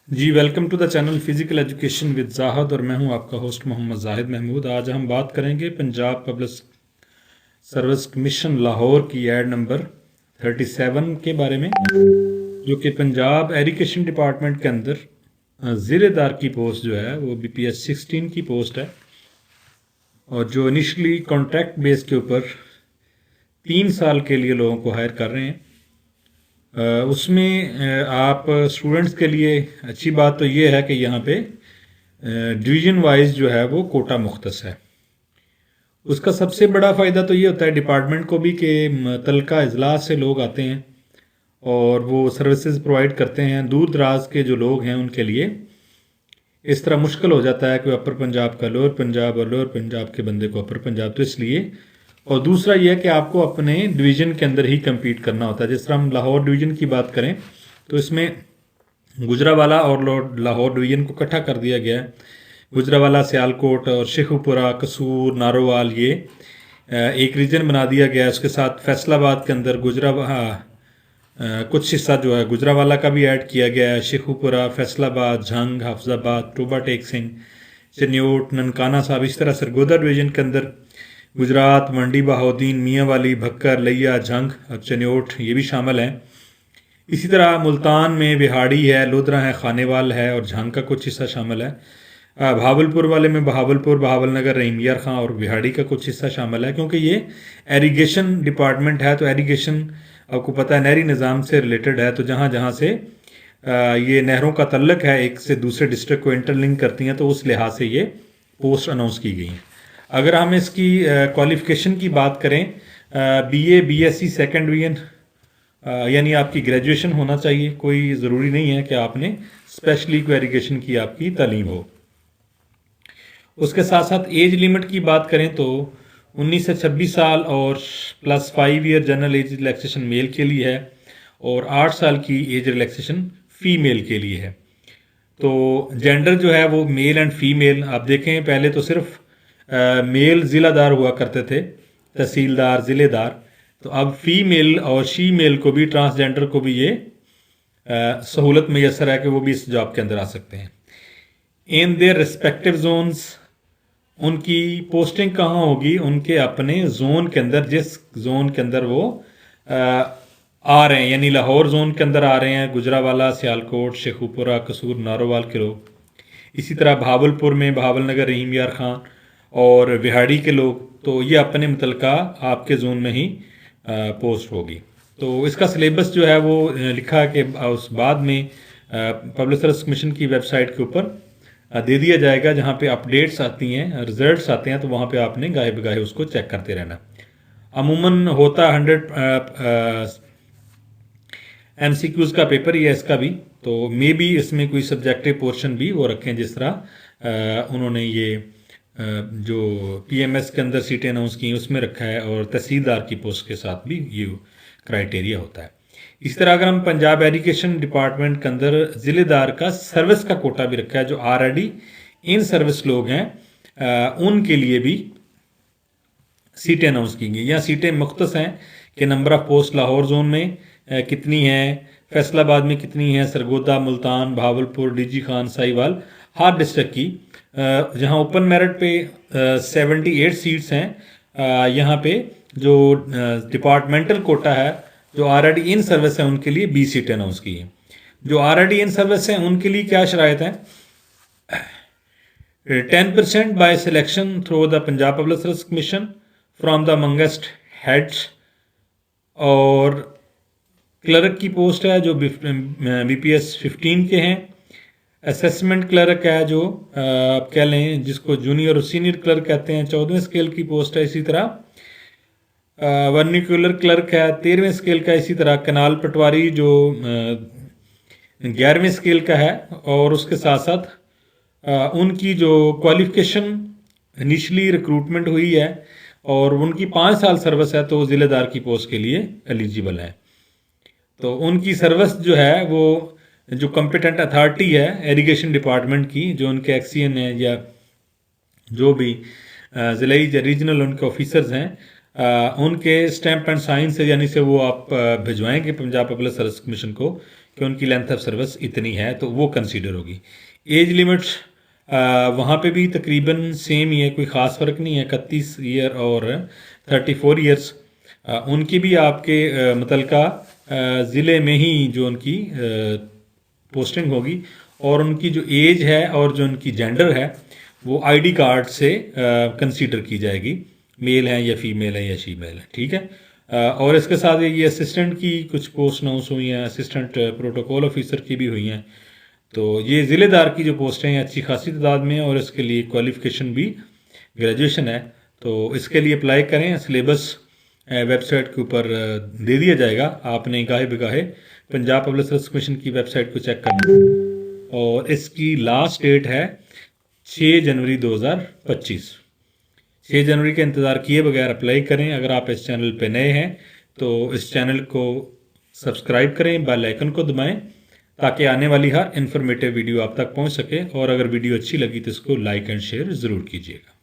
Ji welcome to the channel physical education with Zahid और मैं हूं आपका होस्ट मोहम्मद जाहिद महमूद। आज हम बात करेंगे Punjab public service commission Lahore की ऐड नंबर 37 के बारे में, जो कि पंजाब एजुकेशन डिपार्टमेंट के अंदर ज़िलेदार की पोस्ट जो है वो BPS 16 की पोस्ट है, और जो इनिशली कॉन्ट्रैक्ट बेस के ऊपर 3 साल के लिए लोगों को हायर कर रहे हैं। उसमें आप स्टूडेंट्स के लिए अच्छी बात तो ये है कि यहाँ पे डिवीज़न वाइज जो है वो कोटा मुख्तस है। उसका सबसे बड़ा फ़ायदा तो ये होता है डिपार्टमेंट को भी कि मुतल्लिका इजलास से लोग आते हैं और वो सर्विसेज प्रोवाइड करते हैं। दूर दराज के जो लोग हैं उनके लिए इस तरह मुश्किल हो जाता है कि अपर पंजाब का लोअर पंजाब और लोअर पंजाब के बंदे को अपर पंजाब, तो इसलिए। और दूसरा यह है कि आपको अपने डिवीज़न के अंदर ही compete करना होता है। जिस तरह हम लाहौर डिवीज़न की बात करें तो इसमें गुजरावाला और लाहौर डिवीज़न को इकट्ठा कर दिया गया है। गुजरावाला, सियालकोट और शेखुपुरा, कसूर, नारोवाल, ये एक रीजन बना दिया गया है। उसके साथ फैसलाबाद के अंदर कुछ हिस्सा जो है गुजरावाला का भी ऐड किया गया है। शेखुपुरा, फैसलाबाद, झंग, हाफजाबाद, टोबा टेक सिंह, चन्योट, ननकाना साहब, इस तरह सरगोदा डिवीज़न के अंदर गुजरात, मंडी बहाउद्दीन, मियाँ वाली, भक्कर, लिया, झंग और चन्योट ये भी शामिल हैं। इसी तरह मुल्तान में बिहाड़ी है, लोधरा है, खानेवाल है और झांग का कुछ हिस्सा शामिल है। भावलपुर वाले में बहावलपुर, बहावलनगर, रहीमियार खां और बिहाड़ी का कुछ हिस्सा शामिल है, क्योंकि ये एरीगेशन डिपार्टमेंट है। तो एरीगेशन आपको पता है नहरी निज़ाम से रिलेटेड है, तो जहाँ जहाँ से ये नहरों का तल्लक है एक से दूसरे डिस्ट्रिक्ट को इंटरलिंक करती हैं, तो उस लिहाज से ये पोस्ट अनाउंस की गई हैं। अगर हम इसकी क्वालिफ़िकेशन की बात करें, BA BSc सेकेंड डिवीज़न यानी आपकी ग्रेजुएशन होना चाहिए। कोई ज़रूरी नहीं है कि आपने स्पेशली कोई एजुकेशन की आपकी तालीम हो। उसके साथ साथ एज लिमिट की बात करें तो 19 से 26 साल और plus 5 year general age relaxation male के लिए है और 8 साल की एज रिलैक्सेशन फीमेल के लिए है। तो जेंडर जो है वो मेल एंड फीमेल, आप देखें पहले तो सिर्फ मेल ज़िलादार हुआ करते थे, तहसीलदार, ज़िलेदार। तो अब फीमेल और शी मेल को भी, ट्रांसजेंडर को भी ये सहूलत मैसर है कि वो भी इस जॉब के अंदर आ सकते हैं। इन देयर रिस्पेक्टिव जोन्स, उनकी पोस्टिंग कहाँ होगी? उनके अपने जोन के अंदर, जिस जोन के अंदर वो आ रहे हैं, यानी लाहौर जोन के अंदर आ रहे हैं गुजरावाला, सियालकोट, शेखुपुरा, कसूर, नारोवाल के लोग। इसी तरह भावलपुर में बहावलनगर, रहीमियार खां और बिहाड़ी के लोग, तो ये अपने मुतल्लिका आपके जोन में ही पोस्ट होगी। तो इसका सिलेबस जो है वो लिखा है कि उस बाद में पब्लिक सर्विस कमीशन की वेबसाइट के ऊपर दे दिया जाएगा, जहाँ पे अपडेट्स आती हैं, रिजल्ट्स आते हैं, तो वहाँ पे आपने गाहे बगाहे उसको चेक करते रहना। अमूमन होता 100 MCQs का पेपर ही है इसका भी, तो मे बी इसमें कोई सब्जेक्टिव पोर्शन भी वो रखें, जिस तरह उन्होंने ये जो PMS के अंदर सीटें अनाउंस की उसमें रखा है, और तहसीलदार की पोस्ट के साथ भी ये क्राइटेरिया होता है। इस तरह अगर हम पंजाब एजुकेशन डिपार्टमेंट के अंदर ज़िलेदार का सर्विस का कोटा भी रखा है, जो ऑलरेडी इन सर्विस लोग हैं उनके लिए भी सीटें अनाउंस की गई। यहाँ सीटें मुख्तस हैं कि number of post Lahore zone में कितनी हैं, फैसलाबाद में कितनी हैं, सरगोदा, मुल्तान, भावलपुर, DG खान, साहिवाल, हर डिस्ट्रिक्ट की। जहाँ ओपन मेरिट पे 78 सीट्स हैं, यहाँ पे जो डिपार्टमेंटल कोटा है, जो ऑलरेडी इन सर्विस है उनके लिए 20 सीटें अनाउंस की हैं। जो ऑलरेडी इन सर्विस हैं उनके लिए क्या शराइत है? 10% by selection through the Punjab public service commission from the amongst heads, और क्लर्क की पोस्ट है जो BPS 15 के हैं। असेसमेंट क्लर्क है जो आप कह लें जिसको जूनियर और सीनियर क्लर्क कहते हैं, 14वें स्केल की पोस्ट है। इसी तरह वर्निकुलर क्लर्क है 13वें स्केल का। इसी तरह कनाल पटवारी जो 11वें स्केल का है, और उसके साथ साथ उनकी जो क्वालिफिकेशन इनिशली रिक्रूटमेंट हुई है और उनकी 5 साल सर्विस है, तो ज़िलेदार की पोस्ट के लिए एलिजिबल है। तो उनकी सर्विस जो है वो जो कॉम्पिटेंट अथॉरिटी है इरिगेशन डिपार्टमेंट की, जो उनके एक्सीएन है या जो भी ज़िलाई या रीजनल उनके ऑफिसर्स हैं, उनके स्टैंप एंड साइन से, यानी से वो आप भिजवाएंगे पंजाब पब्लिक सर्विस कमीशन को कि उनकी लेंथ ऑफ सर्विस इतनी है, तो वो कंसीडर होगी। एज लिमिट्स वहाँ पे भी तकरीबन सेम ही है, कोई ख़ास फ़र्क नहीं है। 31 ईयर और 34 ईयर्स उनकी भी आपके मुतलका ज़िले में ही जो उनकी पोस्टिंग होगी, और उनकी जो एज है और जो उनकी जेंडर है वो आईडी कार्ड से कंसीडर की जाएगी, मेल है या फीमेल है या शीमेल है, ठीक है। और इसके साथ ये असिस्टेंट की कुछ पोस्ट अनाउंस हुई हैं, असिस्टेंट प्रोटोकॉल ऑफिसर की भी हुई हैं। तो ये ज़िलेदार की जो पोस्टें हैं अच्छी खासी तादाद में है, और इसके लिए क्वालिफ़िकेशन भी ग्रेजुएशन है। तो इसके लिए अप्लाई करें, सिलेबस वेबसाइट के ऊपर दे दिया जाएगा, आपने गाहे बेगाहे पंजाब पब्लिक सर्विस कमीशन की वेबसाइट को चेक करना है। और इसकी लास्ट डेट है 6 जनवरी 2025। 6 जनवरी का इंतज़ार किए बगैर अप्लाई करें। अगर आप इस चैनल पे नए हैं तो इस चैनल को सब्सक्राइब करें, बेल आइकन को दबाएं, ताकि आने वाली हर इन्फॉर्मेटिव वीडियो आप तक पहुंच सके। और अगर वीडियो अच्छी लगी तो इसको लाइक एंड शेयर ज़रूर कीजिएगा।